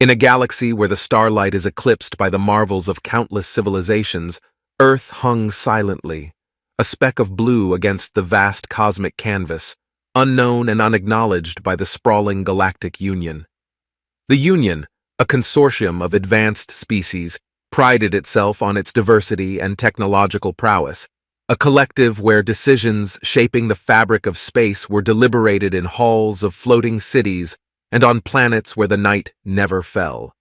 In a galaxy where the starlight is eclipsed by the marvels of countless civilizations, Earth hung silently, a speck of blue against the vast cosmic canvas, unknown and unacknowledged by the sprawling Galactic Union. The Union, a consortium of advanced species, prided itself on its diversity and technological prowess, a collective where decisions shaping the fabric of space were deliberated in halls of floating cities and on planets where the night never fell.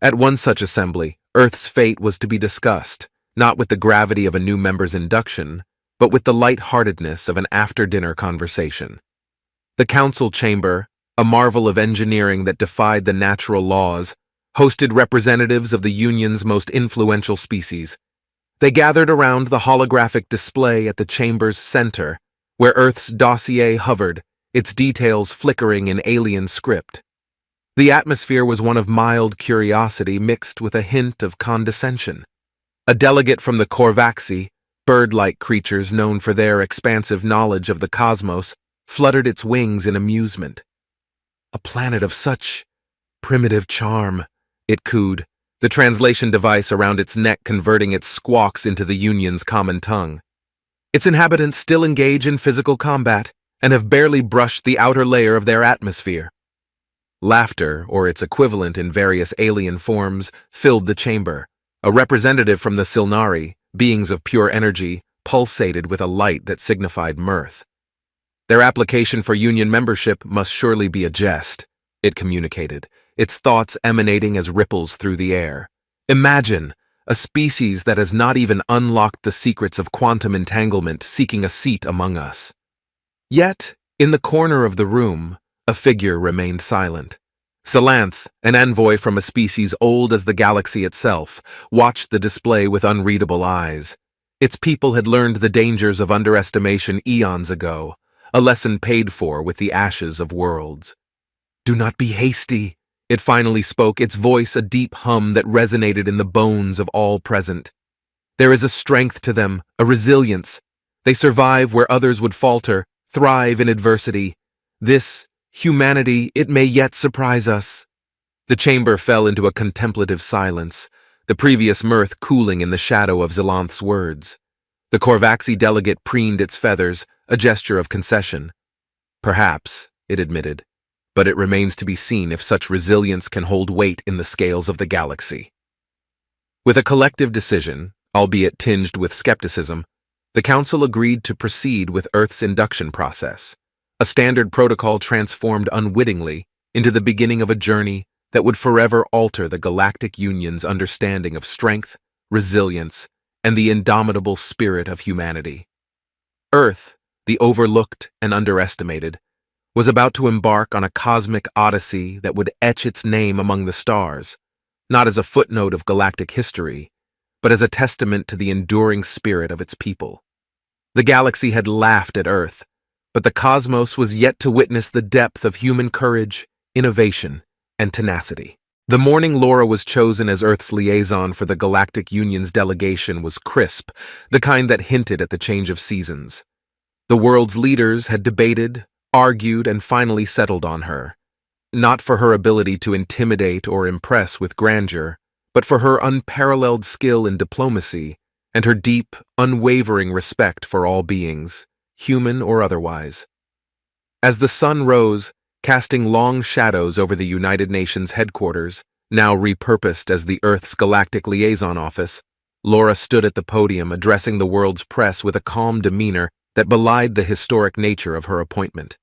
At one such assembly, Earth's fate was to be discussed, not with the gravity of a new member's induction, but with the light-heartedness of an after-dinner conversation. The council chamber, a marvel of engineering that defied the natural laws, hosted representatives of the Union's most influential species. They gathered around the holographic display at the chamber's center, where Earth's dossier hovered, its details flickering in alien script. The atmosphere was one of mild curiosity mixed with a hint of condescension. A delegate from the Corvaxi, bird-like creatures known for their expansive knowledge of the cosmos, fluttered its wings in amusement. "A planet of such primitive charm," it cooed, the translation device around its neck converting its squawks into the Union's common tongue. "Its inhabitants still engage in physical combat and have barely brushed the outer layer of their atmosphere." Laughter, or its equivalent in various alien forms, filled the chamber. A representative from the Silnari, beings of pure energy, pulsated with a light that signified mirth. "Their application for Union membership must surely be a jest," it communicated, its thoughts emanating as ripples through the air. "Imagine a species that has not even unlocked the secrets of quantum entanglement seeking a seat among us." Yet, in the corner of the room, a figure remained silent. Salanth, an envoy from a species old as the galaxy itself, watched the display with unreadable eyes. Its people had learned the dangers of underestimation eons ago, a lesson paid for with the ashes of worlds. "Do not be hasty," it finally spoke, its voice a deep hum that resonated in the bones of all present. "There is a strength to them, a resilience. They survive where others would falter, thrive in adversity. This humanity, it may yet surprise us." The chamber fell into a contemplative silence, the previous mirth cooling in the shadow of Zalanth's words. The Corvaxi delegate preened its feathers, a gesture of concession. "Perhaps," it admitted, "but it remains to be seen if such resilience can hold weight in the scales of the galaxy." With a collective decision, albeit tinged with skepticism, the Council agreed to proceed with Earth's induction process, a standard protocol transformed unwittingly into the beginning of a journey that would forever alter the Galactic Union's understanding of strength, resilience, and the indomitable spirit of humanity. Earth, the overlooked and underestimated, was about to embark on a cosmic odyssey that would etch its name among the stars, not as a footnote of galactic history, but as a testament to the enduring spirit of its people. The galaxy had laughed at Earth, but the cosmos was yet to witness the depth of human courage, innovation, and tenacity. The morning Laura was chosen as Earth's liaison for the Galactic Union's delegation was crisp, the kind that hinted at the change of seasons. The world's leaders had debated, argued, and finally settled on her, not for her ability to intimidate or impress with grandeur, but for her unparalleled skill in diplomacy and her deep, unwavering respect for all beings, human or otherwise. As the sun rose, casting long shadows over the United Nations headquarters, now repurposed as the Earth's Galactic Liaison Office, Laura stood at the podium addressing the world's press with a calm demeanor that belied the historic nature of her appointment.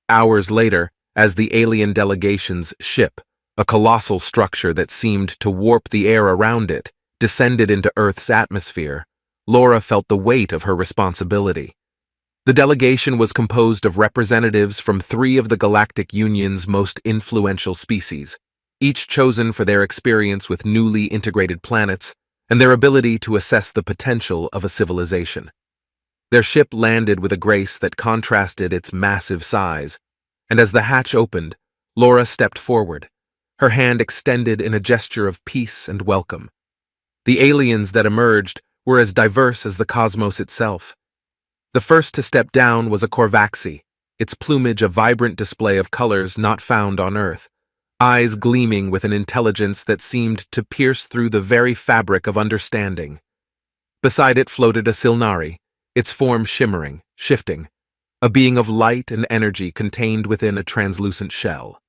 Hours later, as the alien delegation's ship, a colossal structure that seemed to warp the air around it, descended into Earth's atmosphere, Laura felt the weight of her responsibility. The delegation was composed of representatives from 3 of the Galactic Union's most influential species, each chosen for their experience with newly integrated planets and their ability to assess the potential of a civilization. Their ship landed with a grace that contrasted its massive size, and as the hatch opened, Laura stepped forward, her hand extended in a gesture of peace and welcome. The aliens that emerged were as diverse as the cosmos itself. The first to step down was a Corvaxi, its plumage a vibrant display of colors not found on Earth, eyes gleaming with an intelligence that seemed to pierce through the very fabric of understanding. Beside it floated a Silnari, its form shimmering, shifting, a being of light and energy contained within a translucent shell.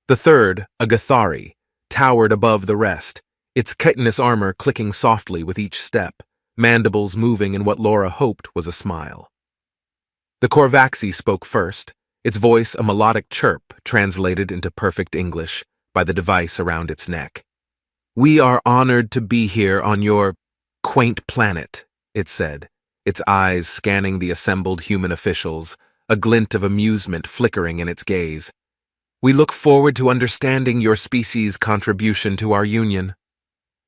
The third, a Gathari, towered above the rest, its chitinous armor clicking softly with each step, mandibles moving in what Laura hoped was a smile. The Korvaxi spoke first, its voice a melodic chirp translated into perfect English by the device around its neck. "We are honored to be here on your quaint planet," it said, its eyes scanning the assembled human officials, a glint of amusement flickering in its gaze. "We look forward to understanding your species' contribution to our union."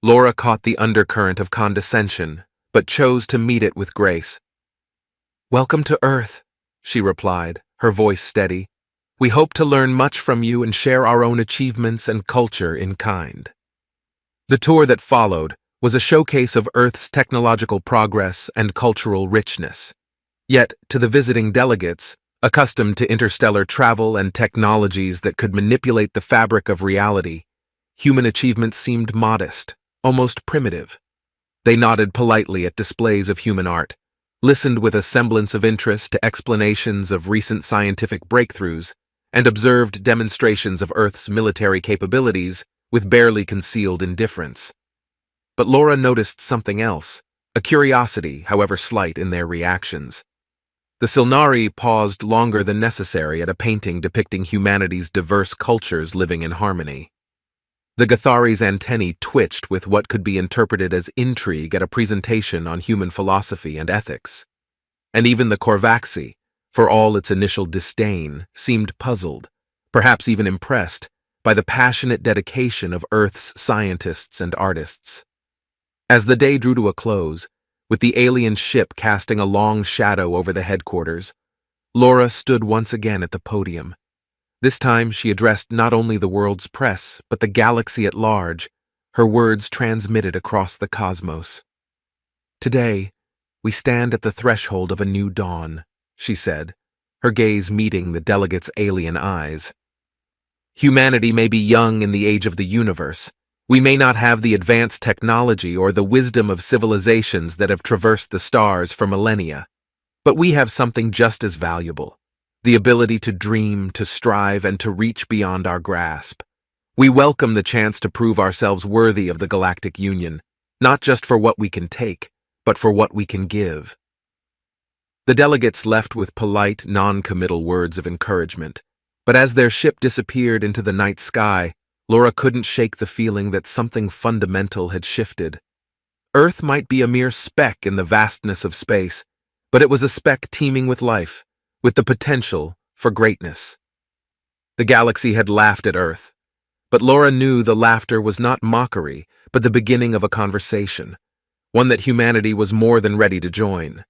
Laura caught the undercurrent of condescension, but chose to meet it with grace. "Welcome to Earth," she replied, her voice steady. "We hope to learn much from you and share our own achievements and culture in kind." The tour that followed was a showcase of Earth's technological progress and cultural richness. Yet, to the visiting delegates, accustomed to interstellar travel and technologies that could manipulate the fabric of reality, human achievements seemed modest, almost primitive. They nodded politely at displays of human art, listened with a semblance of interest to explanations of recent scientific breakthroughs, and observed demonstrations of Earth's military capabilities with barely concealed indifference. But Laura noticed something else, a curiosity, however slight, in their reactions. The Silnari paused longer than necessary at a painting depicting humanity's diverse cultures living in harmony. The Gathari's antennae twitched with what could be interpreted as intrigue at a presentation on human philosophy and ethics. And even the Korvaxi, for all its initial disdain, seemed puzzled, perhaps even impressed, by the passionate dedication of Earth's scientists and artists. As the day drew to a close, with the alien ship casting a long shadow over the headquarters, Laura stood once again at the podium. This time she addressed not only the world's press, but the galaxy at large, her words transmitted across the cosmos. "Today, we stand at the threshold of a new dawn," she said, her gaze meeting the delegates' alien eyes. "Humanity may be young in the age of the universe. We may not have the advanced technology or the wisdom of civilizations that have traversed the stars for millennia. But we have something just as valuable, the ability to dream, to strive, and to reach beyond our grasp. We welcome the chance to prove ourselves worthy of the Galactic Union, not just for what we can take, but for what we can give." The delegates left with polite, non-committal words of encouragement, but as their ship disappeared into the night sky, Laura couldn't shake the feeling that something fundamental had shifted. Earth might be a mere speck in the vastness of space, but it was a speck teeming with life, with the potential for greatness. The galaxy had laughed at Earth, but Laura knew the laughter was not mockery, but the beginning of a conversation, one that humanity was more than ready to join.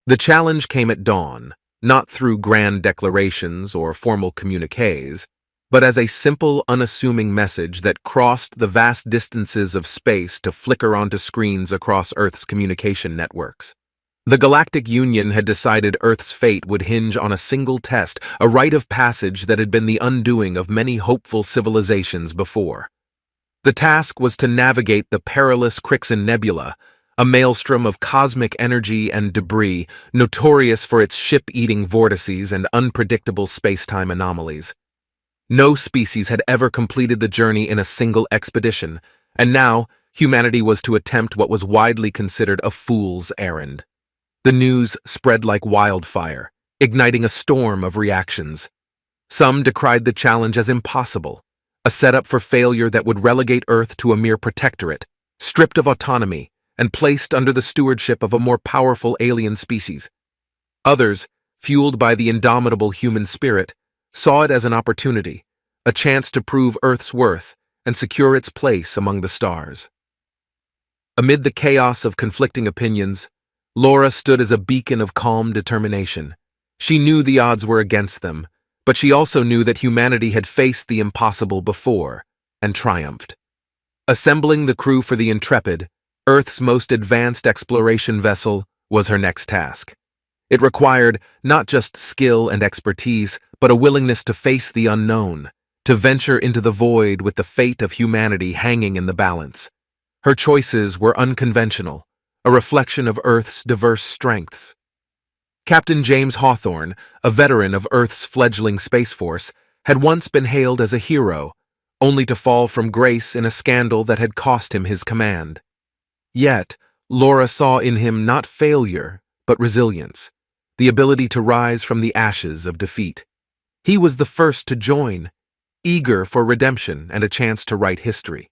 The challenge came at dawn, not through grand declarations or formal communiques, but as a simple, unassuming message that crossed the vast distances of space to flicker onto screens across Earth's communication networks. The Galactic Union had decided Earth's fate would hinge on a single test, a rite of passage that had been the undoing of many hopeful civilizations before. The task was to navigate the perilous Crixin Nebula, a maelstrom of cosmic energy and debris, notorious for its ship-eating vortices and unpredictable space-time anomalies. No species had ever completed the journey in a single expedition, and now humanity was to attempt what was widely considered a fool's errand. The news spread like wildfire, igniting a storm of reactions. Some decried the challenge as impossible, a setup for failure that would relegate Earth to a mere protectorate, stripped of autonomy, and placed under the stewardship of a more powerful alien species. Others, fueled by the indomitable human spirit, saw it as an opportunity, a chance to prove Earth's worth and secure its place among the stars. Amid the chaos of conflicting opinions, Laura stood as a beacon of calm determination. She knew the odds were against them, but she also knew that humanity had faced the impossible before and triumphed. Assembling the crew for the Intrepid, Earth's most advanced exploration vessel, was her next task. It required not just skill and expertise, but a willingness to face the unknown, to venture into the void with the fate of humanity hanging in the balance. Her choices were unconventional, a reflection of Earth's diverse strengths. Captain James Hawthorne, a veteran of Earth's fledgling Space Force, had once been hailed as a hero, only to fall from grace in a scandal that had cost him his command. Yet, Laura saw in him not failure, but resilience, the ability to rise from the ashes of defeat. He was the first to join, eager for redemption and a chance to write history.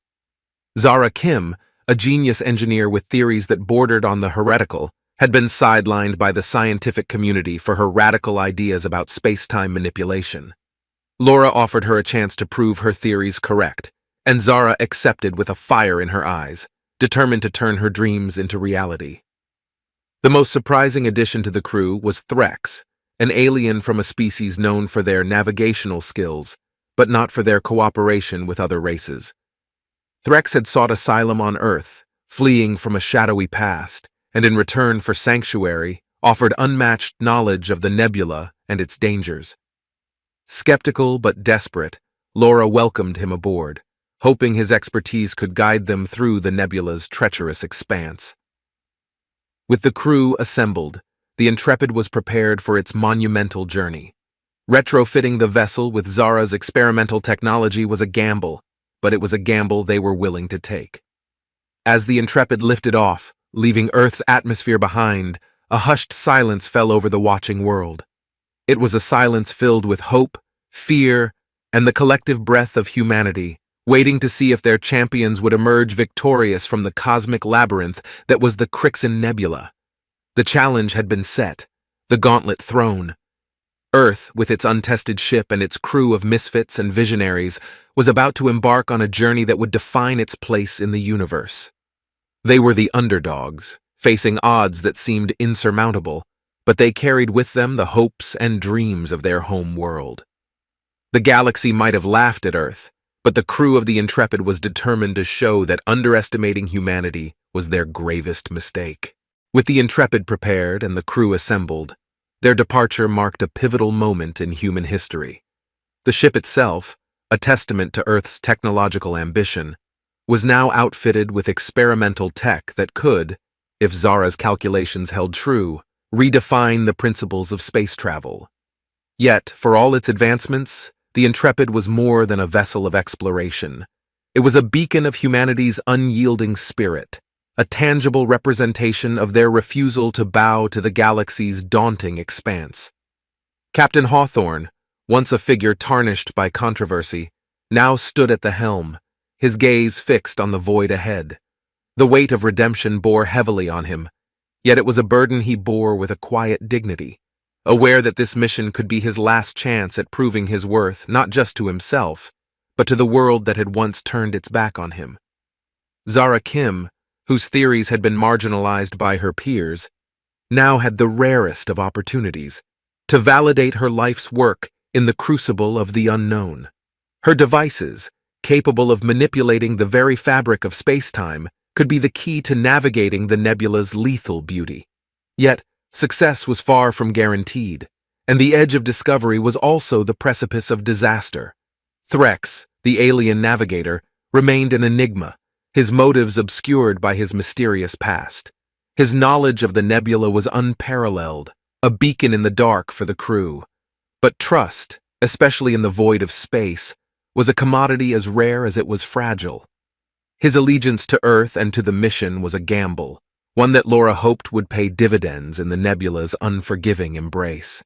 Zara Kim, a genius engineer with theories that bordered on the heretical, had been sidelined by the scientific community for her radical ideas about space-time manipulation. Laura offered her a chance to prove her theories correct, and Zara accepted with a fire in her eyes, determined to turn her dreams into reality. The most surprising addition to the crew was Threx, an alien from a species known for their navigational skills, but not for their cooperation with other races. Threx had sought asylum on Earth, fleeing from a shadowy past, and in return for sanctuary, offered unmatched knowledge of the nebula and its dangers. Skeptical but desperate, Laura welcomed him aboard, hoping his expertise could guide them through the nebula's treacherous expanse. With the crew assembled, the Intrepid was prepared for its monumental journey. Retrofitting the vessel with Zara's experimental technology was a gamble, but it was a gamble they were willing to take. As the Intrepid lifted off, leaving Earth's atmosphere behind, a hushed silence fell over the watching world. It was a silence filled with hope, fear, and the collective breath of humanity, waiting to see if their champions would emerge victorious from the cosmic labyrinth that was the Crixin Nebula. The challenge had been set, the gauntlet thrown. Earth, with its untested ship and its crew of misfits and visionaries, was about to embark on a journey that would define its place in the universe. They were the underdogs, facing odds that seemed insurmountable, but they carried with them the hopes and dreams of their home world. The galaxy might have laughed at Earth, but the crew of the Intrepid was determined to show that underestimating humanity was their gravest mistake. With the Intrepid prepared and the crew assembled, their departure marked a pivotal moment in human history. The ship itself, a testament to Earth's technological ambition, was now outfitted with experimental tech that could, if Zara's calculations held true, redefine the principles of space travel. Yet, for all its advancements, the Intrepid was more than a vessel of exploration. It was a beacon of humanity's unyielding spirit, a tangible representation of their refusal to bow to the galaxy's daunting expanse. Captain Hawthorne, once a figure tarnished by controversy, now stood at the helm, his gaze fixed on the void ahead. The weight of redemption bore heavily on him, yet it was a burden he bore with a quiet dignity, aware that this mission could be his last chance at proving his worth not just to himself, but to the world that had once turned its back on him. Zara Kim, whose theories had been marginalized by her peers, now had the rarest of opportunities to validate her life's work in the crucible of the unknown. Her devices, capable of manipulating the very fabric of space-time, could be the key to navigating the nebula's lethal beauty. Yet, success was far from guaranteed, and the edge of discovery was also the precipice of disaster. Threx, the alien navigator, remained an enigma, his motives obscured by his mysterious past. His knowledge of the nebula was unparalleled, a beacon in the dark for the crew. But trust, especially in the void of space, was a commodity as rare as it was fragile. His allegiance to Earth and to the mission was a gamble, one that Laura hoped would pay dividends in the nebula's unforgiving embrace.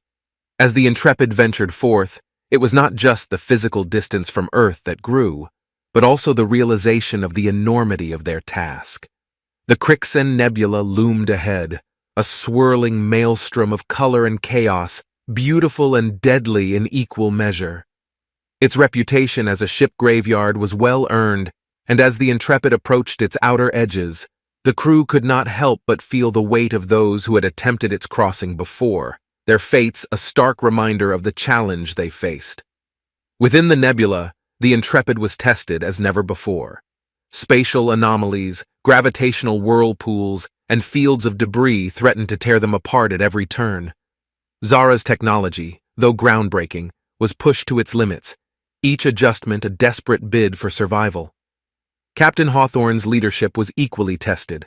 As the Intrepid ventured forth, it was not just the physical distance from Earth that grew, but also the realization of the enormity of their task. The Crixin Nebula loomed ahead, a swirling maelstrom of color and chaos, beautiful and deadly in equal measure. Its reputation as a ship graveyard was well earned, and as the Intrepid approached its outer edges, the crew could not help but feel the weight of those who had attempted its crossing before, their fates a stark reminder of the challenge they faced. Within the nebula, the Intrepid was tested as never before. Spatial anomalies, gravitational whirlpools, and fields of debris threatened to tear them apart at every turn. Zara's technology, though groundbreaking, was pushed to its limits, each adjustment a desperate bid for survival. Captain Hawthorne's leadership was equally tested,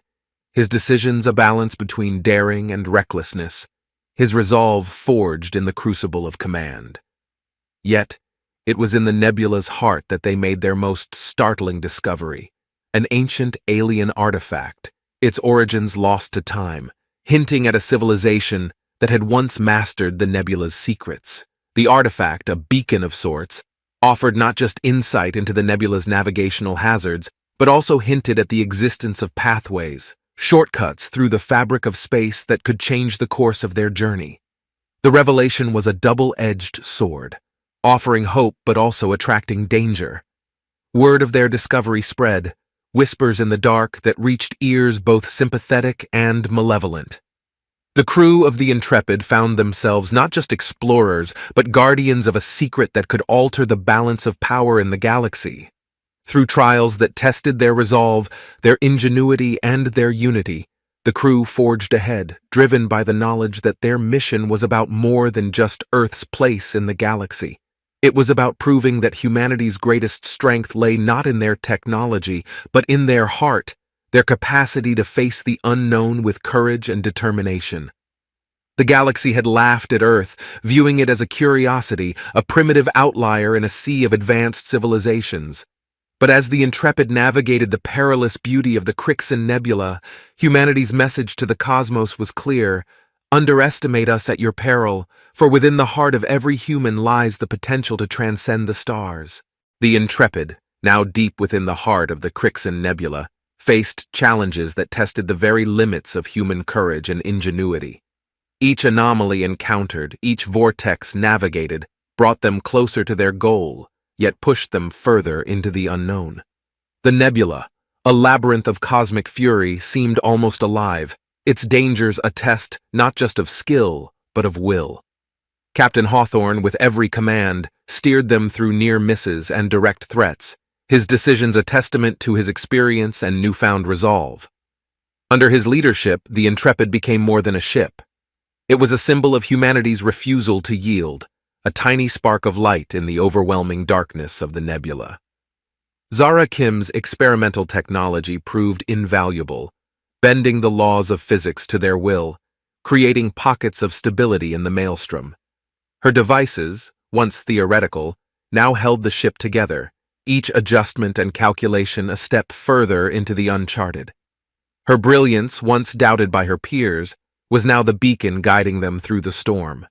his decisions a balance between daring and recklessness, his resolve forged in the crucible of command. Yet, it was in the nebula's heart that they made their most startling discovery, an ancient alien artifact, its origins lost to time, hinting at a civilization that had once mastered the nebula's secrets. The artifact, a beacon of sorts, offered not just insight into the nebula's navigational hazards, but also hinted at the existence of pathways, shortcuts through the fabric of space that could change the course of their journey. The revelation was a double-edged sword, offering hope but also attracting danger. Word of their discovery spread, whispers in the dark that reached ears both sympathetic and malevolent. The crew of the Intrepid found themselves not just explorers, but guardians of a secret that could alter the balance of power in the galaxy. Through trials that tested their resolve, their ingenuity, and their unity, the crew forged ahead, driven by the knowledge that their mission was about more than just Earth's place in the galaxy. It was about proving that humanity's greatest strength lay not in their technology, but in their heart, their capacity to face the unknown with courage and determination. The galaxy had laughed at Earth, viewing it as a curiosity, a primitive outlier in a sea of advanced civilizations. But as the Intrepid navigated the perilous beauty of the Crixin Nebula, humanity's message to the cosmos was clear: underestimate us at your peril, for within the heart of every human lies the potential to transcend the stars. The Intrepid, now deep within the heart of the Crixin Nebula, faced challenges that tested the very limits of human courage and ingenuity. Each anomaly encountered, each vortex navigated, brought them closer to their goal, yet pushed them further into the unknown. The nebula, a labyrinth of cosmic fury, seemed almost alive, its dangers a test not just of skill, but of will. Captain Hawthorne, with every command, steered them through near misses and direct threats, his decisions a testament to his experience and newfound resolve. Under his leadership, the Intrepid became more than a ship. It was a symbol of humanity's refusal to yield, a tiny spark of light in the overwhelming darkness of the nebula. Zara Kim's experimental technology proved invaluable, bending the laws of physics to their will, creating pockets of stability in the maelstrom. Her devices, once theoretical, now held the ship together, each adjustment and calculation a step further into the uncharted. Her brilliance, once doubted by her peers, was now the beacon guiding them through the storm.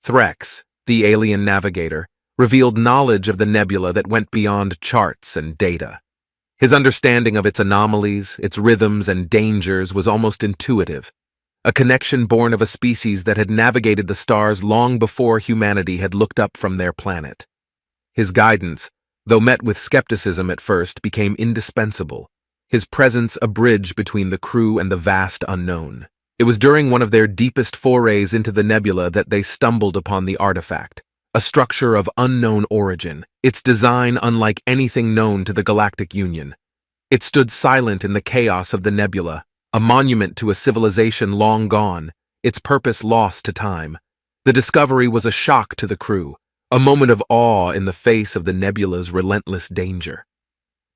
Threx, the alien navigator, revealed knowledge of the nebula that went beyond charts and data. His understanding of its anomalies, its rhythms, and dangers was almost intuitive, a connection born of a species that had navigated the stars long before humanity had looked up from their planet. His guidance, though met with skepticism at first, became indispensable, his presence a bridge between the crew and the vast unknown. It was during one of their deepest forays into the nebula that they stumbled upon the artifact, a structure of unknown origin, its design unlike anything known to the Galactic Union. It stood silent in the chaos of the nebula, a monument to a civilization long gone, its purpose lost to time. The discovery was a shock to the crew, a moment of awe in the face of the nebula's relentless danger.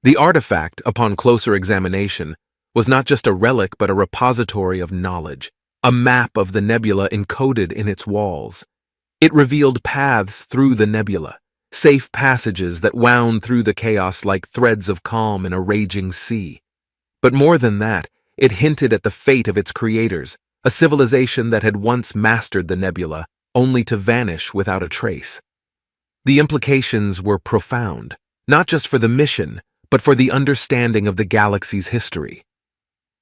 The artifact, upon closer examination, was not just a relic but a repository of knowledge, a map of the nebula encoded in its walls. It revealed paths through the nebula, safe passages that wound through the chaos like threads of calm in a raging sea. But more than that, it hinted at the fate of its creators, a civilization that had once mastered the nebula, only to vanish without a trace. The implications were profound, not just for the mission, but for the understanding of the galaxy's history.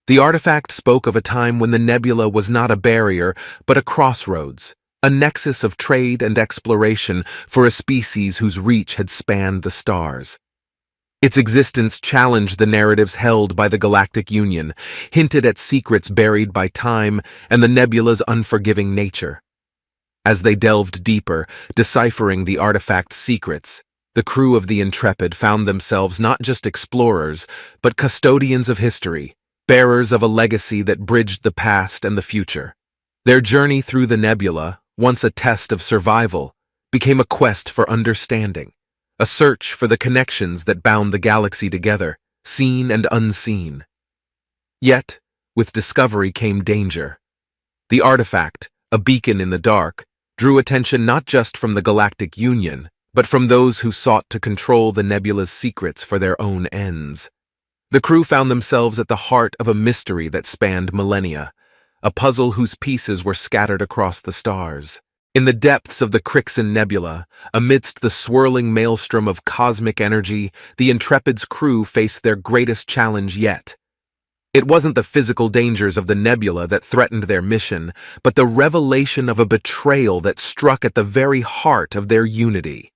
The artifact spoke of a time when the nebula was not a barrier, but a crossroads, a nexus of trade and exploration for a species whose reach had spanned the stars. Its existence challenged the narratives held by the Galactic Union, hinted at secrets buried by time and the nebula's unforgiving nature. As they delved deeper, deciphering the artifact's secrets, the crew of the Intrepid found themselves not just explorers, but custodians of history, bearers of a legacy that bridged the past and the future. Their journey through the nebula, once a test of survival, became a quest for understanding, a search for the connections that bound the galaxy together, seen and unseen. Yet, with discovery came danger. The artifact, a beacon in the dark, drew attention not just from the Galactic Union, but from those who sought to control the nebula's secrets for their own ends. The crew found themselves at the heart of a mystery that spanned millennia, a puzzle whose pieces were scattered across the stars. In the depths of the Crixin Nebula, amidst the swirling maelstrom of cosmic energy, the Intrepid's crew faced their greatest challenge yet. It wasn't the physical dangers of the nebula that threatened their mission, but the revelation of a betrayal that struck at the very heart of their unity.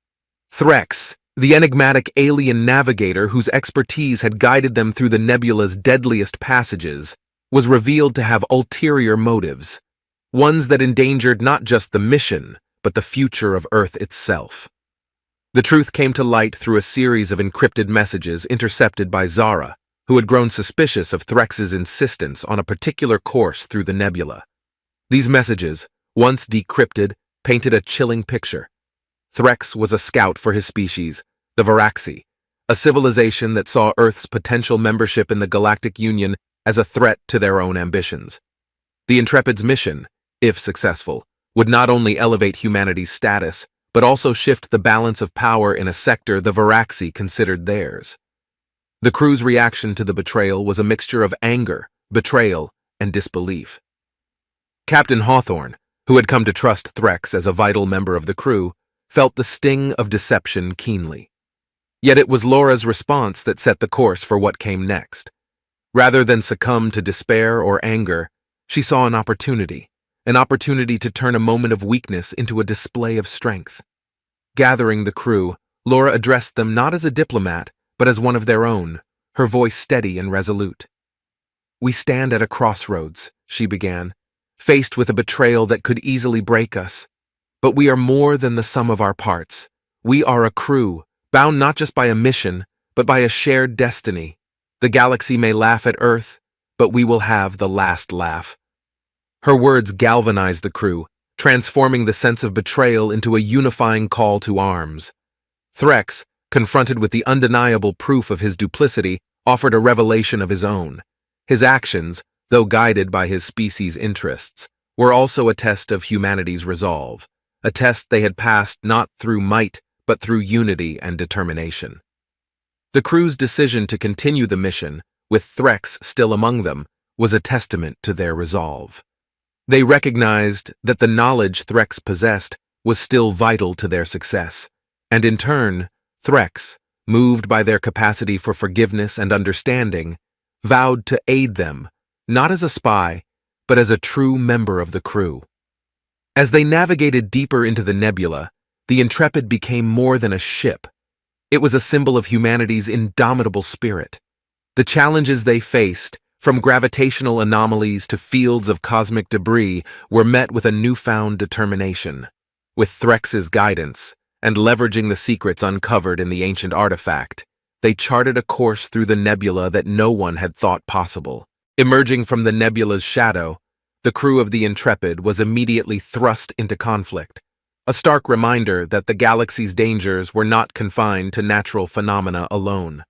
Threx, the enigmatic alien navigator whose expertise had guided them through the nebula's deadliest passages, was revealed to have ulterior motives, ones that endangered not just the mission, but the future of Earth itself. The truth came to light through a series of encrypted messages intercepted by Zara, who had grown suspicious of Threx's insistence on a particular course through the nebula. These messages, once decrypted, painted a chilling picture. Threx was a scout for his species, the Varaxi, a civilization that saw Earth's potential membership in the Galactic Union as a threat to their own ambitions. The Intrepid's mission, if successful, would not only elevate humanity's status, but also shift the balance of power in a sector the Varaxi considered theirs. The crew's reaction to the betrayal was a mixture of anger, betrayal, and disbelief. Captain Hawthorne, who had come to trust Threx as a vital member of the crew, felt the sting of deception keenly. Yet it was Laura's response that set the course for what came next. Rather than succumb to despair or anger, she saw an opportunity to turn a moment of weakness into a display of strength. Gathering the crew, Laura addressed them not as a diplomat, but as one of their own, her voice steady and resolute. "We stand at a crossroads," she began, "faced with a betrayal that could easily break us. But we are more than the sum of our parts. We are a crew, bound not just by a mission, but by a shared destiny. The galaxy may laugh at Earth, but we will have the last laugh." Her words galvanized the crew, transforming the sense of betrayal into a unifying call to arms. Threx, confronted with the undeniable proof of his duplicity, offered a revelation of his own. His actions, though guided by his species' interests, were also a test of humanity's resolve, a test they had passed not through might, but through unity and determination. The crew's decision to continue the mission, with Threx still among them, was a testament to their resolve. They recognized that the knowledge Threx possessed was still vital to their success, and in turn, Threx, moved by their capacity for forgiveness and understanding, vowed to aid them, not as a spy, but as a true member of the crew. As they navigated deeper into the nebula, the Intrepid became more than a ship. It was a symbol of humanity's indomitable spirit. The challenges they faced, from gravitational anomalies to fields of cosmic debris, were met with a newfound determination. With Threx's guidance, and leveraging the secrets uncovered in the ancient artifact, they charted a course through the nebula that no one had thought possible. Emerging from the nebula's shadow, the crew of the Intrepid was immediately thrust into conflict, a stark reminder that the galaxy's dangers were not confined to natural phenomena alone.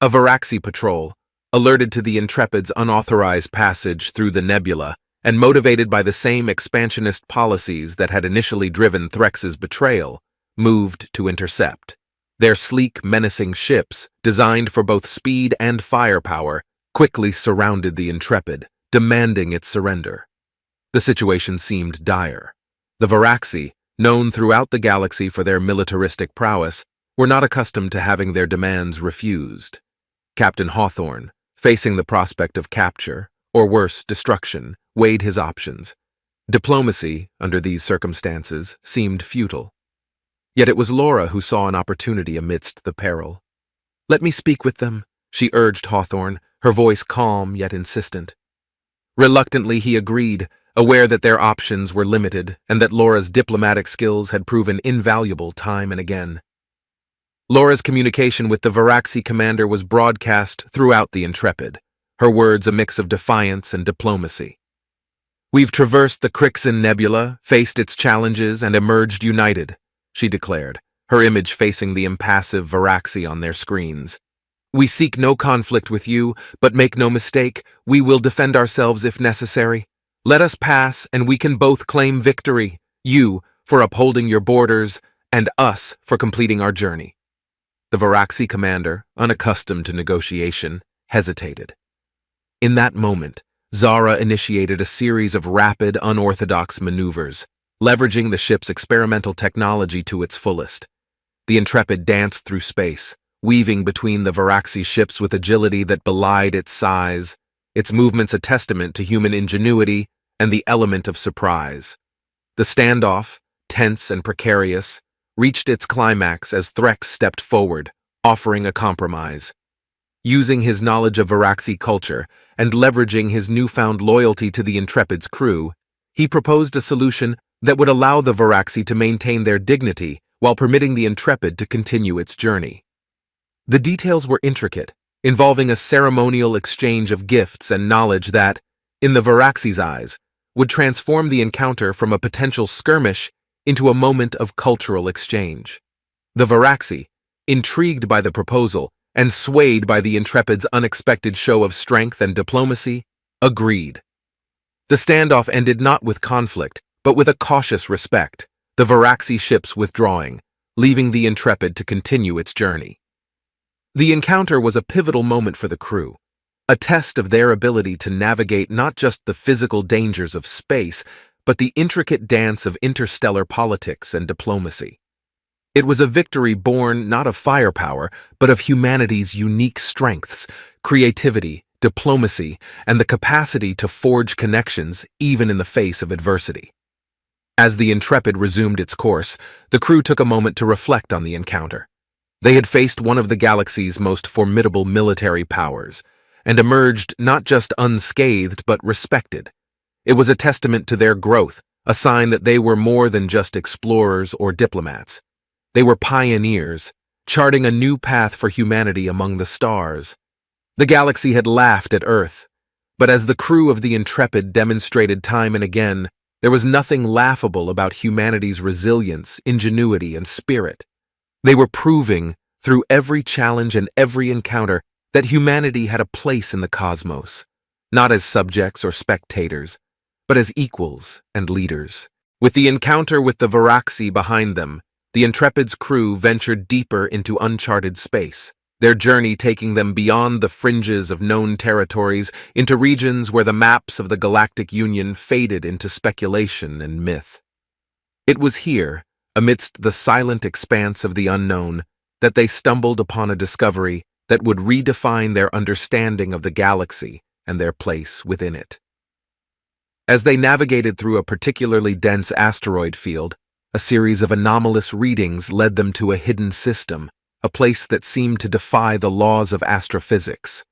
A Varaxi patrol, alerted to the Intrepid's unauthorized passage through the nebula, and motivated by the same expansionist policies that had initially driven Threx's betrayal, moved to intercept. Their sleek, menacing ships, designed for both speed and firepower, quickly surrounded the Intrepid, demanding its surrender. The situation seemed dire. The Varaxi, known throughout the galaxy for their militaristic prowess, were not accustomed to having their demands refused. Captain Hawthorne, facing the prospect of capture, or worse, destruction, weighed his options. Diplomacy, under these circumstances, seemed futile. Yet it was Laura who saw an opportunity amidst the peril. "Let me speak with them," she urged Hawthorne, her voice calm yet insistent. Reluctantly he agreed, aware that their options were limited and that Laura's diplomatic skills had proven invaluable time and again. Laura's communication with the Varaxi commander was broadcast throughout the Intrepid, her words a mix of defiance and diplomacy. "We've traversed the Crixin Nebula, faced its challenges, and emerged united," she declared, her image facing the impassive Varaxi on their screens. "We seek no conflict with you, but make no mistake, we will defend ourselves if necessary. Let us pass, and we can both claim victory, you for upholding your borders, and us for completing our journey." The Varaxi commander, unaccustomed to negotiation, hesitated. In that moment, Zara initiated a series of rapid, unorthodox maneuvers, leveraging the ship's experimental technology to its fullest. The Intrepid danced through space, weaving between the Varaxi ships with agility that belied its size, its movements a testament to human ingenuity and the element of surprise. The standoff, tense and precarious, reached its climax as Threx stepped forward, offering a compromise. Using his knowledge of Varaxi culture and leveraging his newfound loyalty to the Intrepid's crew, he proposed a solution that would allow the Varaxi to maintain their dignity while permitting the Intrepid to continue its journey. The details were intricate, involving a ceremonial exchange of gifts and knowledge that, in the Varaxi's eyes, would transform the encounter from a potential skirmish into a moment of cultural exchange. The Varaxi, intrigued by the proposal and swayed by the Intrepid's unexpected show of strength and diplomacy, agreed. The standoff ended not with conflict, but with a cautious respect, the Varaxi ships withdrawing, leaving the Intrepid to continue its journey. The encounter was a pivotal moment for the crew, a test of their ability to navigate not just the physical dangers of space, but the intricate dance of interstellar politics and diplomacy. It was a victory born not of firepower, but of humanity's unique strengths, creativity, diplomacy, and the capacity to forge connections even in the face of adversity. As the Intrepid resumed its course, the crew took a moment to reflect on the encounter. They had faced one of the galaxy's most formidable military powers, and emerged not just unscathed but respected. It was a testament to their growth, a sign that they were more than just explorers or diplomats. They were pioneers, charting a new path for humanity among the stars. The galaxy had laughed at Earth, but as the crew of the Intrepid demonstrated time and again, there was nothing laughable about humanity's resilience, ingenuity, and spirit. They were proving, through every challenge and every encounter, that humanity had a place in the cosmos, not as subjects or spectators, but as equals and leaders. With the encounter with the Varaxi behind them, the Intrepid's crew ventured deeper into uncharted space, their journey taking them beyond the fringes of known territories into regions where the maps of the Galactic Union faded into speculation and myth. It was here, amidst the silent expanse of the unknown, that they stumbled upon a discovery that would redefine their understanding of the galaxy and their place within it. As they navigated through a particularly dense asteroid field, a series of anomalous readings led them to a hidden system, a place that seemed to defy the laws of astrophysics.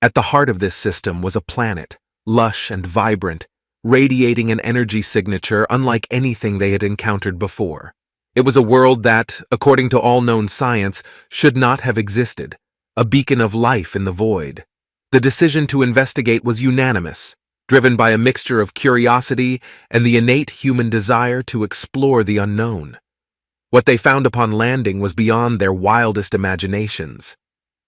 At the heart of this system was a planet, lush and vibrant, radiating an energy signature unlike anything they had encountered before. It was a world that, according to all known science, should not have existed, a beacon of life in the void. The decision to investigate was unanimous, driven by a mixture of curiosity and the innate human desire to explore the unknown. What they found upon landing was beyond their wildest imaginations.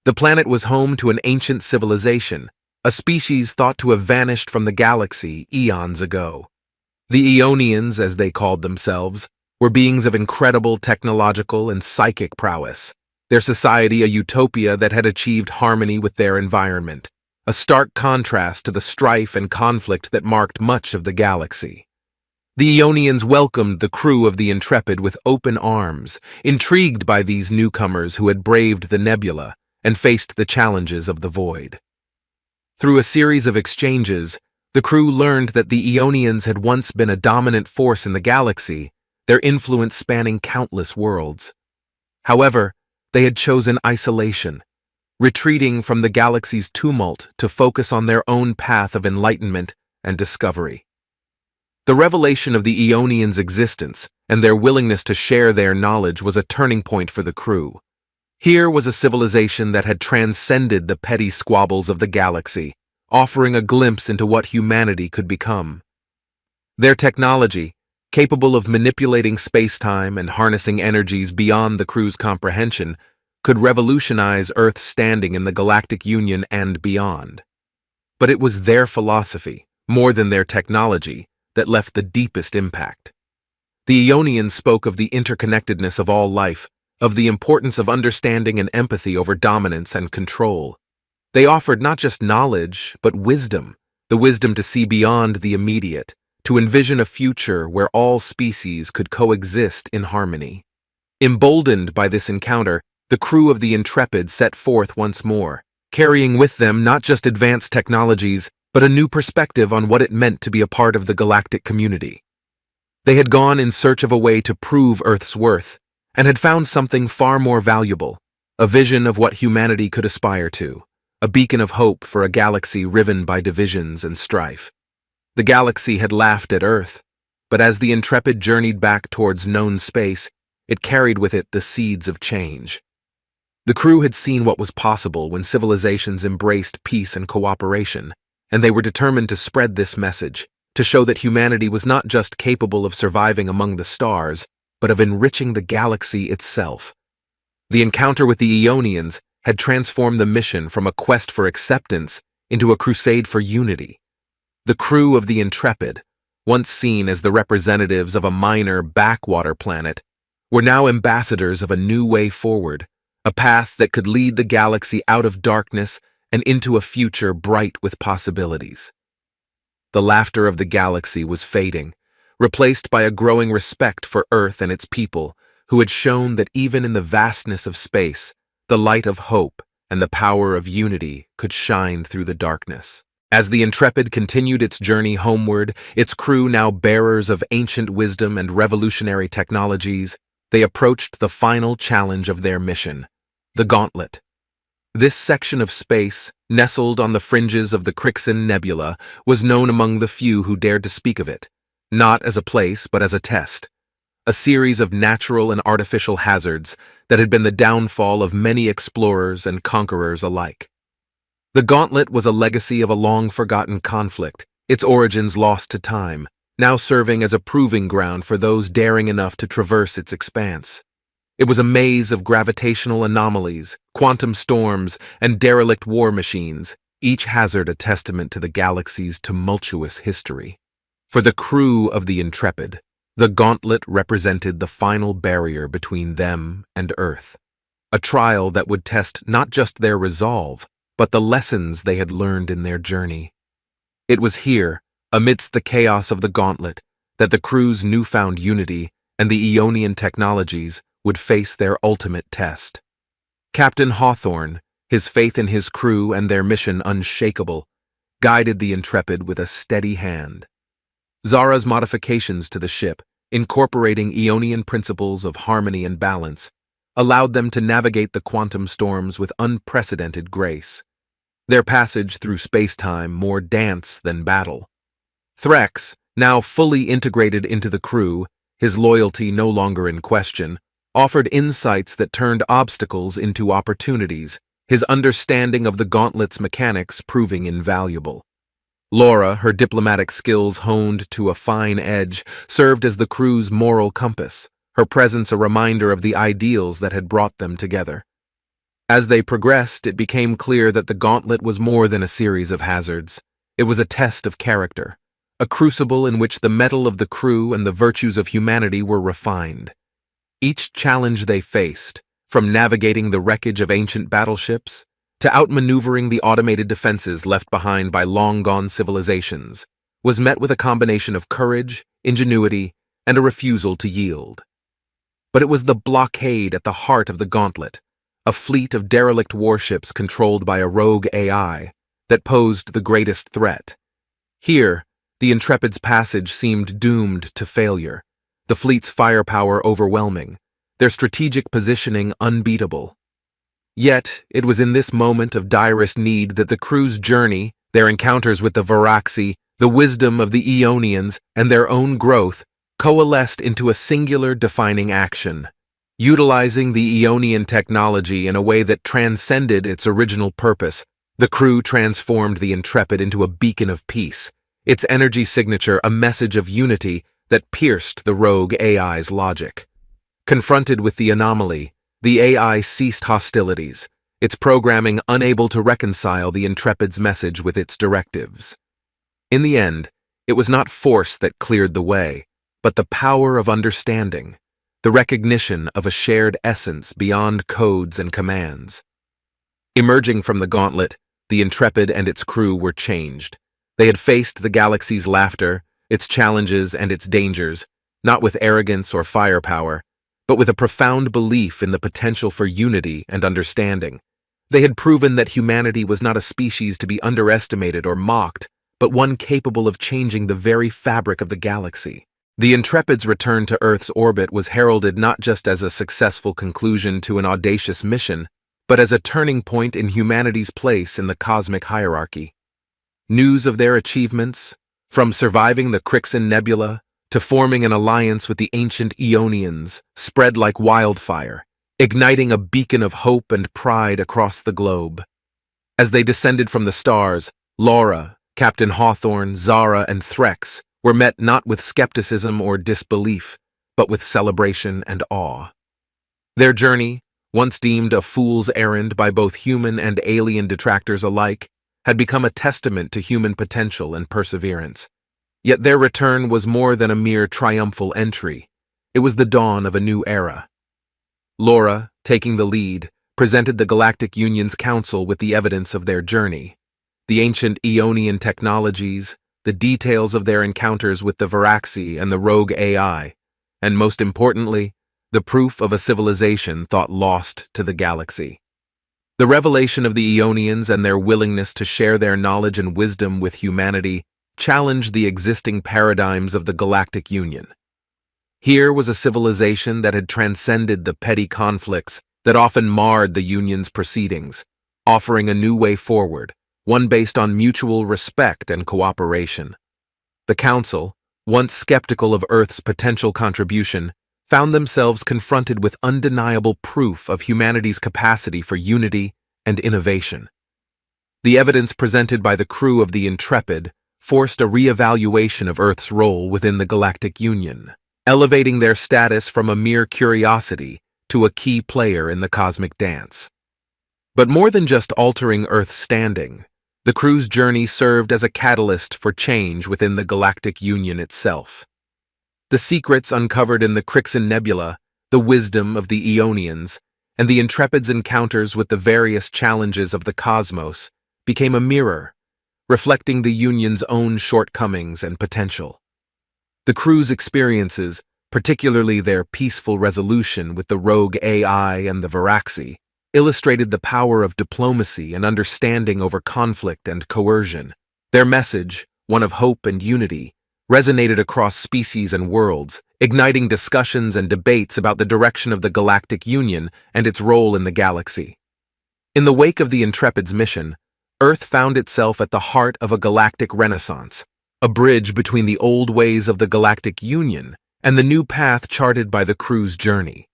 The planet was home to an ancient civilization, a species thought to have vanished from the galaxy eons ago. The Aeonians, as they called themselves, were beings of incredible technological and psychic prowess, their society a utopia that had achieved harmony with their environment, a stark contrast to the strife and conflict that marked much of the galaxy. The Aeonians welcomed the crew of the Intrepid with open arms, intrigued by these newcomers who had braved the nebula and faced the challenges of the void. Through a series of exchanges, the crew learned that the Aeonians had once been a dominant force in the galaxy, their influence spanning countless worlds. However, they had chosen isolation, retreating from the galaxy's tumult to focus on their own path of enlightenment and discovery. The revelation of the Aeonians' existence and their willingness to share their knowledge was a turning point for the crew. Here was a civilization that had transcended the petty squabbles of the galaxy, offering a glimpse into what humanity could become. Their technology, capable of manipulating space-time and harnessing energies beyond the crew's comprehension, could revolutionize Earth's standing in the Galactic Union and beyond. But it was their philosophy, more than their technology, that left the deepest impact. The Aeonians spoke of the interconnectedness of all life, of the importance of understanding and empathy over dominance and control. They offered not just knowledge, but wisdom, the wisdom to see beyond the immediate, to envision a future where all species could coexist in harmony. Emboldened by this encounter, the crew of the Intrepid set forth once more, carrying with them not just advanced technologies, but a new perspective on what it meant to be a part of the galactic community. They had gone in search of a way to prove Earth's worth, and had found something far more valuable, a vision of what humanity could aspire to, a beacon of hope for a galaxy riven by divisions and strife. The galaxy had laughed at Earth, but as the Intrepid journeyed back towards known space, it carried with it the seeds of change. The crew had seen what was possible when civilizations embraced peace and cooperation, and they were determined to spread this message, to show that humanity was not just capable of surviving among the stars, but of enriching the galaxy itself. The encounter with the Aeonians had transformed the mission from a quest for acceptance into a crusade for unity. The crew of the Intrepid, once seen as the representatives of a minor backwater planet, were now ambassadors of a new way forward, a path that could lead the galaxy out of darkness and into a future bright with possibilities. The laughter of the galaxy was fading, replaced by a growing respect for Earth and its people, who had shown that even in the vastness of space, the light of hope and the power of unity could shine through the darkness. As the Intrepid continued its journey homeward, its crew now bearers of ancient wisdom and revolutionary technologies, they approached the final challenge of their mission, the Gauntlet. This section of space, nestled on the fringes of the Crixin Nebula, was known among the few who dared to speak of it, not as a place but as a test, a series of natural and artificial hazards that had been the downfall of many explorers and conquerors alike. The Gauntlet was a legacy of a long-forgotten conflict, its origins lost to time, now serving as a proving ground for those daring enough to traverse its expanse. It was a maze of gravitational anomalies, quantum storms, and derelict war machines, each hazard a testament to the galaxy's tumultuous history. For the crew of the Intrepid, the Gauntlet represented the final barrier between them and Earth, a trial that would test not just their resolve, but the lessons they had learned in their journey. It was here, amidst the chaos of the Gauntlet, that the crew's newfound unity and the Aeonian technologies would face their ultimate test. Captain Hawthorne, his faith in his crew and their mission unshakable, guided the Intrepid with a steady hand. Zara's modifications to the ship, incorporating Aeonian principles of harmony and balance, allowed them to navigate the quantum storms with unprecedented grace. Their passage through space-time more dance than battle. Threx, now fully integrated into the crew, his loyalty no longer in question, offered insights that turned obstacles into opportunities, his understanding of the Gauntlet's mechanics proving invaluable. Laura, her diplomatic skills honed to a fine edge, served as the crew's moral compass, her presence a reminder of the ideals that had brought them together. As they progressed, it became clear that the Gauntlet was more than a series of hazards. It was a test of character, a crucible in which the mettle of the crew and the virtues of humanity were refined. Each challenge they faced, from navigating the wreckage of ancient battleships to outmaneuvering the automated defenses left behind by long-gone civilizations, was met with a combination of courage, ingenuity, and a refusal to yield. But it was the blockade at the heart of the Gauntlet, a fleet of derelict warships controlled by a rogue AI, that posed the greatest threat. Here, the Intrepid's passage seemed doomed to failure, the fleet's firepower overwhelming, their strategic positioning unbeatable. Yet, it was in this moment of direst need that the crew's journey, their encounters with the Varaxi, the wisdom of the Aeonians, and their own growth, coalesced into a singular defining action. Utilizing the Aeonian technology in a way that transcended its original purpose, the crew transformed the Intrepid into a beacon of peace, its energy signature a message of unity that pierced the rogue AI's logic. Confronted with the anomaly, the AI ceased hostilities, its programming unable to reconcile the Intrepid's message with its directives. In the end, it was not force that cleared the way, but the power of understanding, the recognition of a shared essence beyond codes and commands. Emerging from the gauntlet, the Intrepid and its crew were changed. They had faced the galaxy's laughter, its challenges and its dangers, not with arrogance or firepower, but with a profound belief in the potential for unity and understanding. They had proven that humanity was not a species to be underestimated or mocked, but one capable of changing the very fabric of the galaxy. The Intrepid's return to Earth's orbit was heralded not just as a successful conclusion to an audacious mission, but as a turning point in humanity's place in the cosmic hierarchy. News of their achievements, from surviving the Crixin Nebula to forming an alliance with the ancient Aeonians, spread like wildfire, igniting a beacon of hope and pride across the globe. As they descended from the stars, Laura, Captain Hawthorne, Zara, and Threx were met not with skepticism or disbelief, but with celebration and awe. Their journey, once deemed a fool's errand by both human and alien detractors alike, had become a testament to human potential and perseverance. Yet their return was more than a mere triumphal entry. It was the dawn of a new era. Laura, taking the lead, presented the Galactic Union's council with the evidence of their journey, the ancient Aeonian technologies, the details of their encounters with the Varaxi and the rogue AI, and most importantly, the proof of a civilization thought lost to the galaxy. The revelation of the Aeonians and their willingness to share their knowledge and wisdom with humanity challenged the existing paradigms of the Galactic Union. Here was a civilization that had transcended the petty conflicts that often marred the Union's proceedings, offering a new way forward, one based on mutual respect and cooperation. The Council, once skeptical of Earth's potential contribution, found themselves confronted with undeniable proof of humanity's capacity for unity and innovation. The evidence presented by the crew of the Intrepid forced a re-evaluation of Earth's role within the Galactic Union, elevating their status from a mere curiosity to a key player in the cosmic dance. But more than just altering Earth's standing, the crew's journey served as a catalyst for change within the Galactic Union itself. The secrets uncovered in the Crixin Nebula, the wisdom of the Aeonians, and the Intrepid's encounters with the various challenges of the cosmos became a mirror, reflecting the Union's own shortcomings and potential. The crew's experiences, particularly their peaceful resolution with the rogue AI and the Varaxi, illustrated the power of diplomacy and understanding over conflict and coercion. Their message, one of hope and unity, resonated across species and worlds, igniting discussions and debates about the direction of the Galactic Union and its role in the galaxy. In the wake of the Intrepid's mission, Earth found itself at the heart of a galactic renaissance, a bridge between the old ways of the Galactic Union and the new path charted by the crew's journey.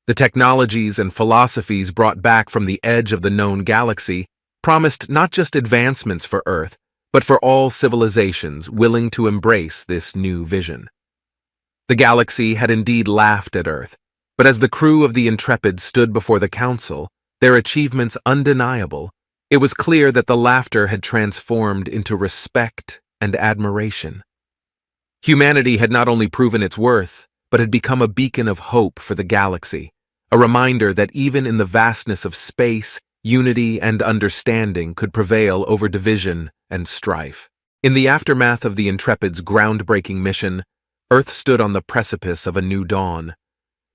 The technologies and philosophies brought back from the edge of the known galaxy promised not just advancements for Earth, but for all civilizations willing to embrace this new vision. The galaxy had indeed laughed at Earth, but as the crew of the Intrepid stood before the Council, their achievements undeniable, it was clear that the laughter had transformed into respect and admiration. Humanity had not only proven its worth, but had become a beacon of hope for the galaxy, a reminder that even in the vastness of space, unity and understanding could prevail over division and strife. In the aftermath of the Intrepid's groundbreaking mission, Earth stood on the precipice of a new dawn.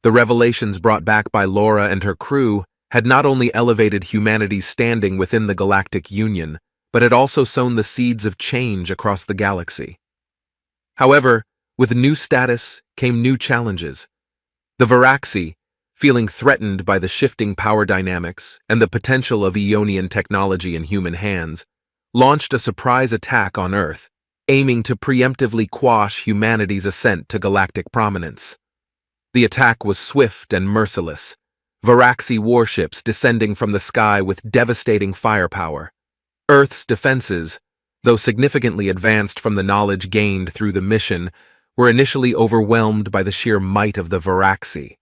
The revelations brought back by Laura and her crew had not only elevated humanity's standing within the Galactic Union, but had also sown the seeds of change across the galaxy. However, with new status came new challenges. The Varaxi, feeling threatened by the shifting power dynamics and the potential of Aeonian technology in human hands, launched a surprise attack on Earth, aiming to preemptively quash humanity's ascent to galactic prominence. The attack was swift and merciless, Varaxi warships descending from the sky with devastating firepower. Earth's defenses, though significantly advanced from the knowledge gained through the mission, were initially overwhelmed by the sheer might of the Varaxi.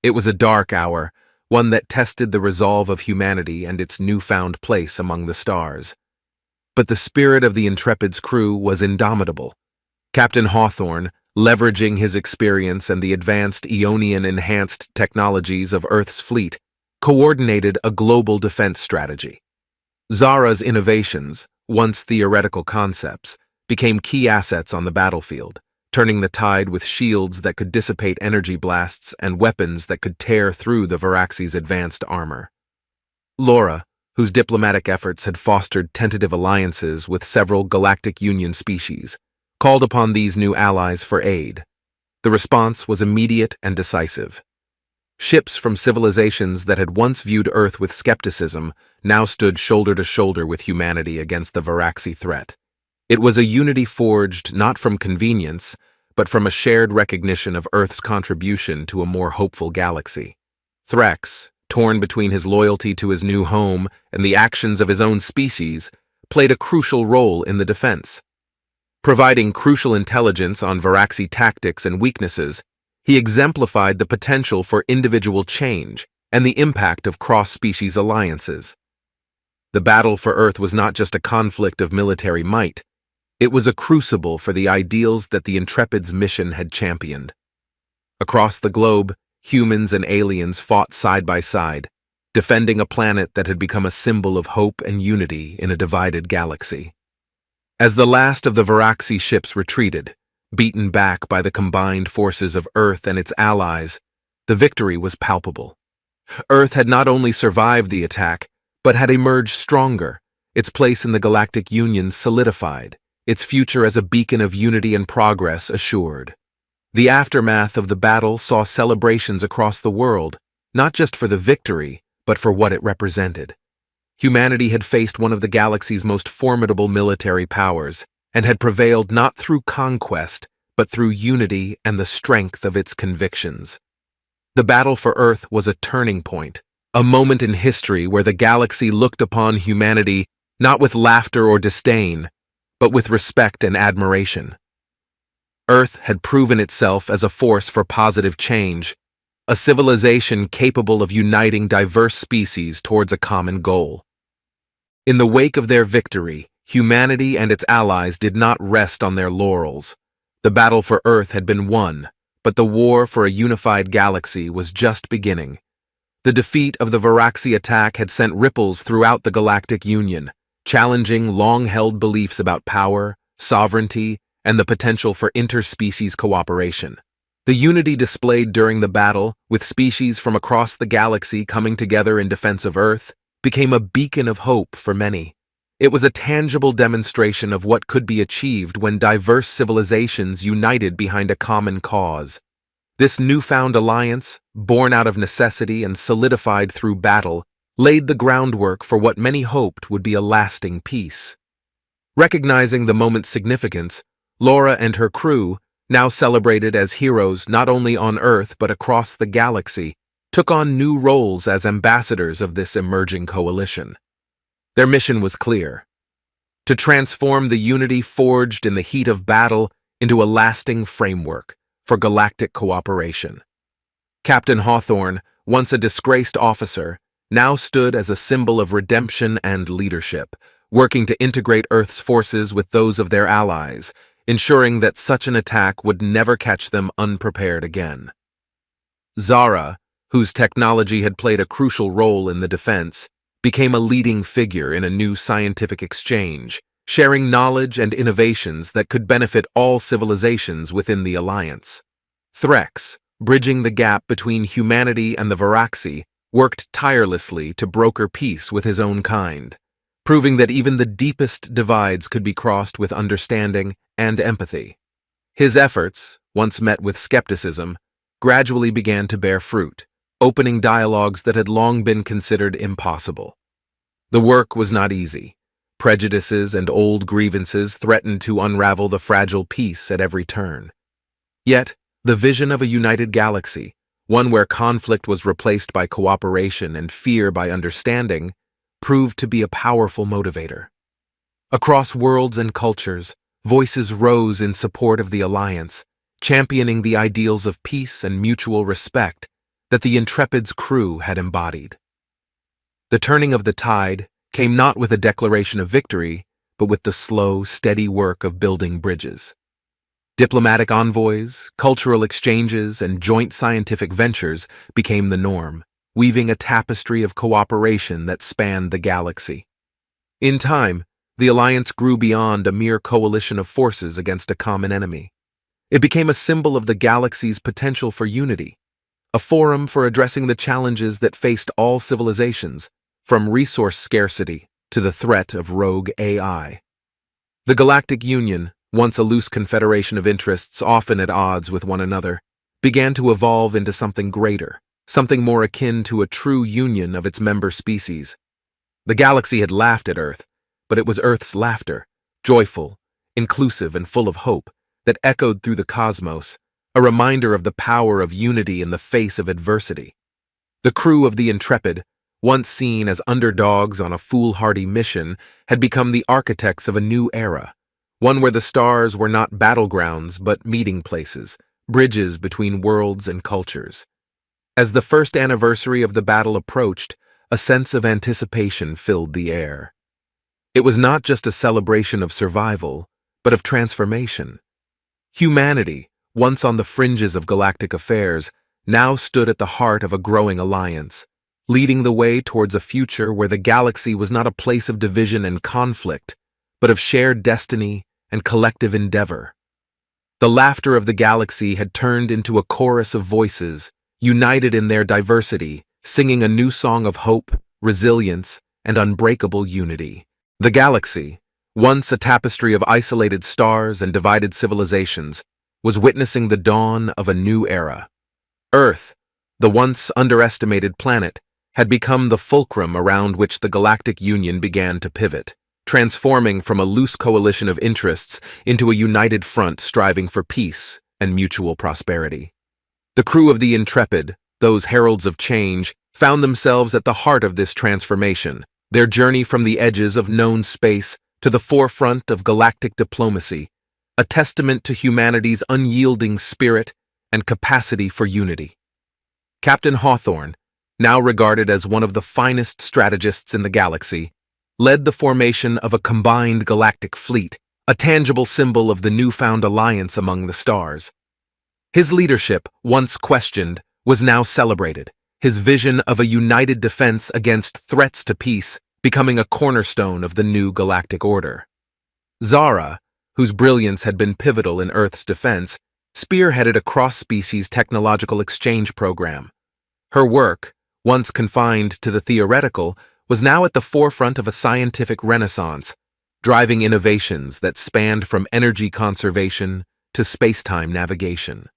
It was a dark hour, one that tested the resolve of humanity and its newfound place among the stars. But the spirit of the Intrepid's crew was indomitable. Captain Hawthorne, leveraging his experience and the advanced Ionian-enhanced technologies of Earth's fleet, coordinated a global defense strategy. Zara's innovations, once theoretical concepts, became key assets on the battlefield, turning the tide with shields that could dissipate energy blasts and weapons that could tear through the Varaxi's advanced armor. Laura, whose diplomatic efforts had fostered tentative alliances with several Galactic Union species, called upon these new allies for aid. The response was immediate and decisive. Ships from civilizations that had once viewed Earth with skepticism now stood shoulder to shoulder with humanity against the Varaxi threat. It was a unity forged not from convenience, but from a shared recognition of Earth's contribution to a more hopeful galaxy. Threx, torn between his loyalty to his new home and the actions of his own species, played a crucial role in the defense. Providing crucial intelligence on Varaxi tactics and weaknesses, he exemplified the potential for individual change and the impact of cross-species alliances. The battle for Earth was not just a conflict of military might, it was a crucible for the ideals that the Intrepid's mission had championed. Across the globe, humans and aliens fought side by side, defending a planet that had become a symbol of hope and unity in a divided galaxy. As the last of the Varaxi ships retreated, beaten back by the combined forces of Earth and its allies, the victory was palpable. Earth had not only survived the attack, but had emerged stronger, its place in the Galactic Union solidified, its future as a beacon of unity and progress assured. The aftermath of the battle saw celebrations across the world, not just for the victory, but for what it represented. Humanity had faced one of the galaxy's most formidable military powers, and had prevailed not through conquest, but through unity and the strength of its convictions. The battle for Earth was a turning point, a moment in history where the galaxy looked upon humanity not with laughter or disdain, but with respect and admiration. Earth had proven itself as a force for positive change, a civilization capable of uniting diverse species towards a common goal. In the wake of their victory, humanity and its allies did not rest on their laurels. The battle for Earth had been won, but the war for a unified galaxy was just beginning. The defeat of the Varaxi attack had sent ripples throughout the Galactic Union, challenging long-held beliefs about power, sovereignty, and the potential for interspecies cooperation. The unity displayed during the battle, with species from across the galaxy coming together in defense of Earth, became a beacon of hope for many. It was a tangible demonstration of what could be achieved when diverse civilizations united behind a common cause. This newfound alliance, born out of necessity and solidified through battle, laid the groundwork for what many hoped would be a lasting peace. Recognizing the moment's significance, Laura and her crew, now celebrated as heroes not only on Earth but across the galaxy, took on new roles as ambassadors of this emerging coalition. Their mission was clear: to transform the unity forged in the heat of battle into a lasting framework for galactic cooperation. Captain Hawthorne, once a disgraced officer, now stood as a symbol of redemption and leadership, working to integrate Earth's forces with those of their allies, ensuring that such an attack would never catch them unprepared again. Zara, whose technology had played a crucial role in the defense, became a leading figure in a new scientific exchange, sharing knowledge and innovations that could benefit all civilizations within the Alliance. Threx, bridging the gap between humanity and the Varaxi, worked tirelessly to broker peace with his own kind, proving that even the deepest divides could be crossed with understanding and empathy. His efforts, once met with skepticism, gradually began to bear fruit, opening dialogues that had long been considered impossible. The work was not easy. Prejudices and old grievances threatened to unravel the fragile peace at every turn. Yet, the vision of a united galaxy, one where conflict was replaced by cooperation and fear by understanding, proved to be a powerful motivator. Across worlds and cultures, voices rose in support of the alliance, championing the ideals of peace and mutual respect that the Intrepid's crew had embodied. The turning of the tide came not with a declaration of victory, but with the slow, steady work of building bridges. Diplomatic envoys, cultural exchanges, and joint scientific ventures became the norm, weaving a tapestry of cooperation that spanned the galaxy. In time, the alliance grew beyond a mere coalition of forces against a common enemy. It became a symbol of the galaxy's potential for unity, a forum for addressing the challenges that faced all civilizations, from resource scarcity to the threat of rogue AI. The Galactic Union, once a loose confederation of interests often at odds with one another, began to evolve into something greater, something more akin to a true union of its member species. The galaxy had laughed at Earth, but it was Earth's laughter, joyful, inclusive, and full of hope, that echoed through the cosmos, a reminder of the power of unity in the face of adversity. The crew of the Intrepid, once seen as underdogs on a foolhardy mission, had become the architects of a new era, one where the stars were not battlegrounds but meeting places, bridges between worlds and cultures. As the first anniversary of the battle approached, a sense of anticipation filled the air. It was not just a celebration of survival, but of transformation. Humanity, once on the fringes of galactic affairs, now stood at the heart of a growing alliance, leading the way towards a future where the galaxy was not a place of division and conflict, but of shared destiny and collective endeavor. The laughter of the galaxy had turned into a chorus of voices, united in their diversity, singing a new song of hope, resilience, and unbreakable unity. The galaxy, once a tapestry of isolated stars and divided civilizations, was witnessing the dawn of a new era. Earth, the once underestimated planet, had become the fulcrum around which the Galactic Union began to pivot, transforming from a loose coalition of interests into a united front striving for peace and mutual prosperity. The crew of the Intrepid, those heralds of change, found themselves at the heart of this transformation, their journey from the edges of known space to the forefront of galactic diplomacy, a testament to humanity's unyielding spirit and capacity for unity. Captain Hawthorne, now regarded as one of the finest strategists in the galaxy, led the formation of a combined galactic fleet, a tangible symbol of the newfound alliance among the stars. His leadership, once questioned, was now celebrated, his vision of a united defense against threats to peace becoming a cornerstone of the new galactic order. Zara, whose brilliance had been pivotal in Earth's defense, spearheaded a cross-species technological exchange program. Her work, once confined to the theoretical, was now at the forefront of a scientific renaissance, driving innovations that spanned from energy conservation to space-time navigation.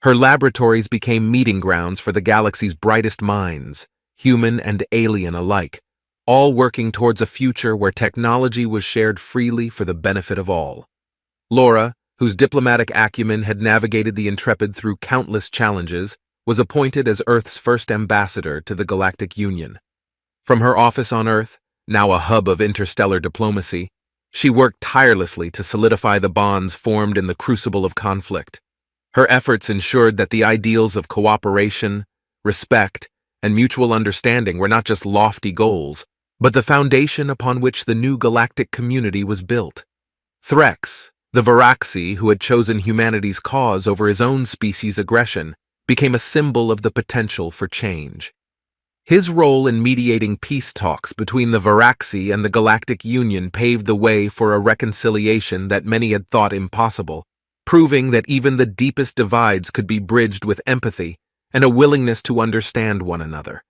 Her laboratories became meeting grounds for the galaxy's brightest minds, human and alien alike, all working towards a future where technology was shared freely for the benefit of all. Laura, whose diplomatic acumen had navigated the Intrepid through countless challenges, was appointed as Earth's first ambassador to the Galactic Union. From her office on Earth, now a hub of interstellar diplomacy, she worked tirelessly to solidify the bonds formed in the crucible of conflict. Her efforts ensured that the ideals of cooperation, respect, and mutual understanding were not just lofty goals, but the foundation upon which the new galactic community was built. Threx, the Varaxi who had chosen humanity's cause over his own species' aggression, became a symbol of the potential for change. His role in mediating peace talks between the Varaxi and the Galactic Union paved the way for a reconciliation that many had thought impossible, proving that even the deepest divides could be bridged with empathy and a willingness to understand one another.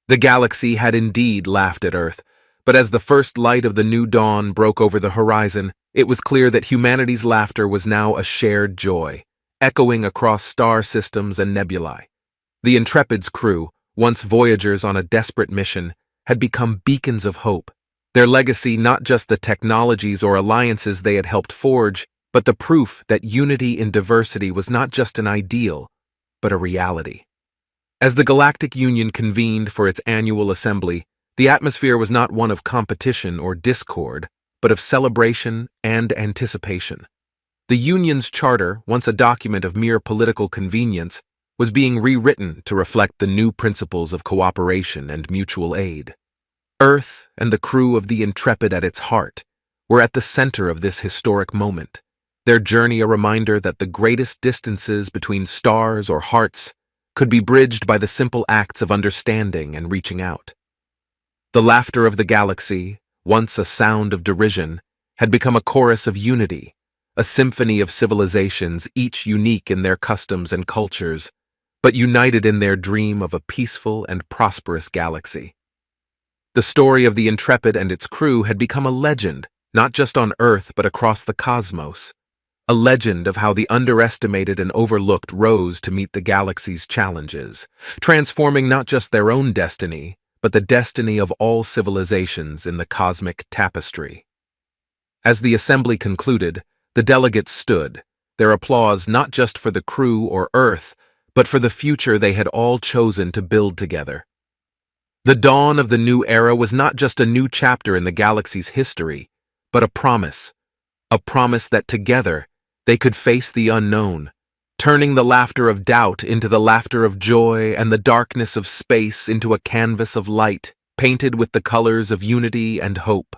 The galaxy had indeed laughed at Earth, but as the first light of the new dawn broke over the horizon, it was clear that humanity's laughter was now a shared joy, echoing across star systems and nebulae. The Intrepid's crew, once voyagers on a desperate mission, had become beacons of hope, their legacy not just the technologies or alliances they had helped forge, but the proof that unity in diversity was not just an ideal, but a reality. As the Galactic Union convened for its annual assembly, the atmosphere was not one of competition or discord, but of celebration and anticipation. The Union's charter, once a document of mere political convenience, was being rewritten to reflect the new principles of cooperation and mutual aid. Earth and the crew of the Intrepid at its heart were at the center of this historic moment, their journey a reminder that the greatest distances between stars or hearts could be bridged by the simple acts of understanding and reaching out. The laughter of the galaxy, once a sound of derision, had become a chorus of unity, a symphony of civilizations, each unique in their customs and cultures, but united in their dream of a peaceful and prosperous galaxy. The story of the Intrepid and its crew had become a legend, not just on Earth but across the cosmos, a legend of how the underestimated and overlooked rose to meet the galaxy's challenges, transforming not just their own destiny, but the destiny of all civilizations in the cosmic tapestry. As the assembly concluded, the delegates stood, their applause not just for the crew or Earth, but for the future they had all chosen to build together. The dawn of the new era was not just a new chapter in the galaxy's history, but a promise that together they could face the unknown, turning the laughter of doubt into the laughter of joy and the darkness of space into a canvas of light, painted with the colors of unity and hope.